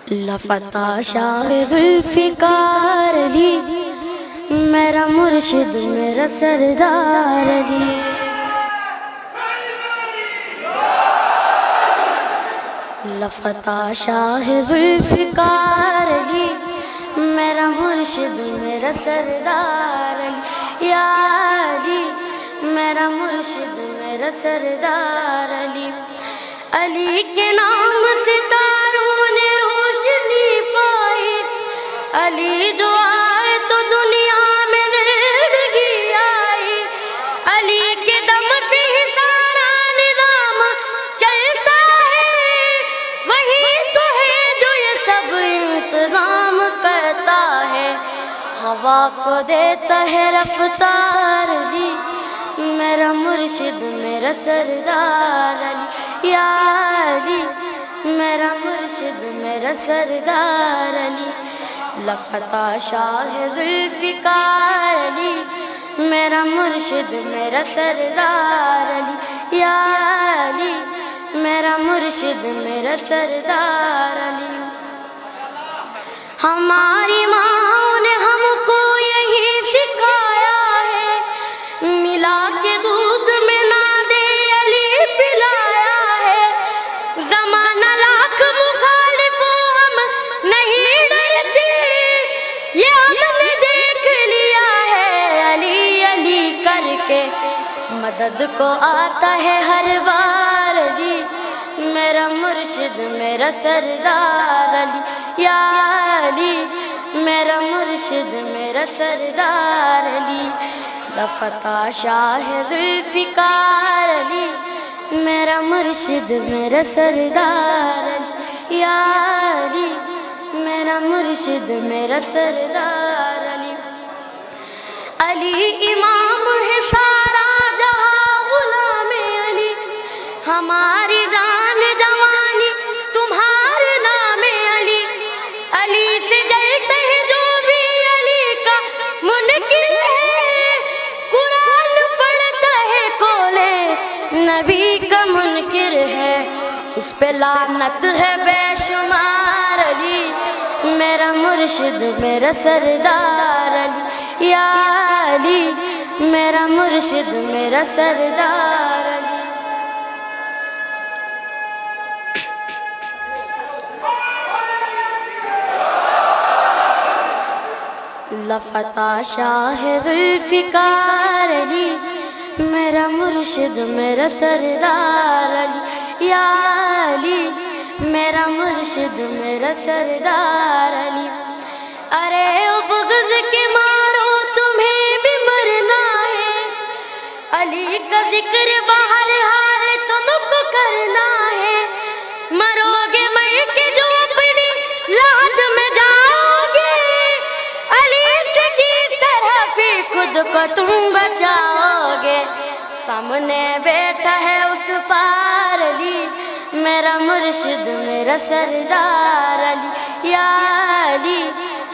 لفتہ شاہ ذوالفقار علی، میرا مرشد میرا سردار علی۔ لفتہ شاہ ذوالفقار علی، میرا مرشد میرا سردار علی۔ یا علی میرا مرشد میرا سردار علی۔ علی کے نام ستاروں نے روشنی پائی، علی جو آئے تو دنیا میں زندگی آئی۔ علی کے دم سے ہی سارا نظام چلتا ہے، وہی تو ہے جو یہ سب انتظام کرتا ہے۔ ہوا کو دیتا ہے رفتار علی، میرا مرشد میرا سردار علی۔ یا علی میرا مرشد میرا سردار علی۔ لفتہ شاہ ذوالفقار علی، میرا مرشد میرا سردار علی۔ یا علی میرا مرشد میرا سردار علی۔ ہماری ماں نے ہم کو یہی سکھایا ہے، ملا کے دودھ میں نہ دے علی پلایا ہے۔ زمانہ لاکھ مخالف ہم نہیں ڈرتے، یہ ہم نے دیکھ لیا ہے۔ علی علی کر کے مدد کو آتا ہے ہر بار علی، میرا مرشد میرا سردار علی۔ یا علی میرا مرشد میرا سردار علی۔ لفتہ شاہ ذوالفقار علی، میرا مرشد میرا سردار علی۔ یا علی میرا مرشد میرا سردار علی۔ علی امام ہے سارا جہاں غلام علی، ہماری جان جوانی تمہارے نام علی۔ علی سے جلتے ہیں جو بھی علی کا منکر ہے، قرآن پڑھتا ہے کولے نبی کا منکر ہے، اس پہ لعنت ہے بے شمار علی، میرا مرشد میرا سردار علی۔ یا علی میرا مرشد میرا سردار علی۔ لفتہ شاہ ذوالفقار علی، میرا مرشد میرا سردار علی۔ یا علی میرا مرشد میرا سردار علی۔ ارے او بغض کے مارو تمہیں بھی مرنا ہے، علی کا ذکر بہر حال تم کو کرنا ہے۔ مرو گے مر کے جو اپنی لحد میں جاؤ گے، علی سے کس طرح پھر خود کو تم بچاؤ گے۔ سامنے بیٹھا ہے اس پار علی، میرا مرشد میرا سردار علی۔ یا علی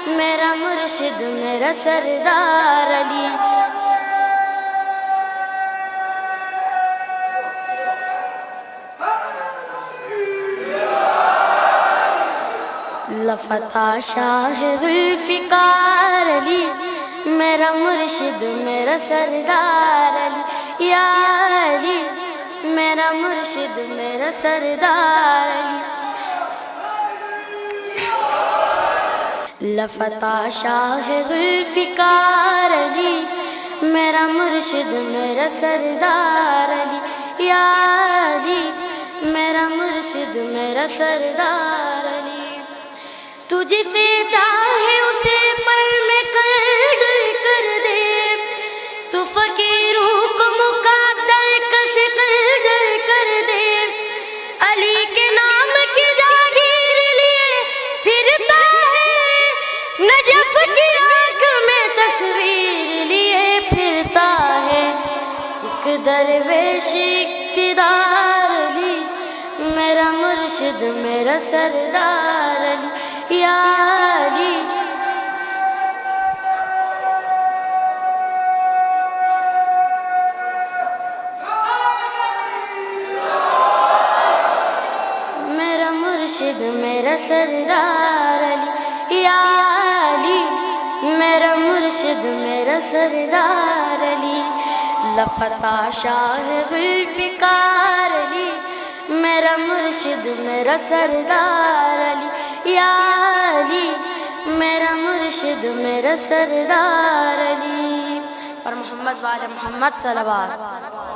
میرا مرشد میرا سردار علی۔ لفتہ شاہ ذوالفقار علی، میرا مرشد میرا سردار علی۔ یا علی میرا مرشد میرا سردار علی۔ لفتہ شاہ ذوالفقار علی، میرا مرشد میرا سردار علی۔ یا علی میرا مرشد میرا سردار علی۔ تو جسے چاہے اسے پر میں قدر کر دے، تو فقیروں کو مقدر کس قدر کر دے۔ علی کے نام کی جاگیر لیے پھرتا ہے، نجف کی آنکھ میں تصویر لیے پھرتا ہے۔ ایک درویش اقتدار علی، میرا مرشد میرا سردار علی۔ یا علی مرشد میرا سردار علی یا علی میرا مرشد میرا سردار علی لفتہ شاہ ذوالفقار علی میرا مرشد میرا سردار علی یا علی میرا مرشد میرا سردار علی اور محمد وعلی محمد صلوات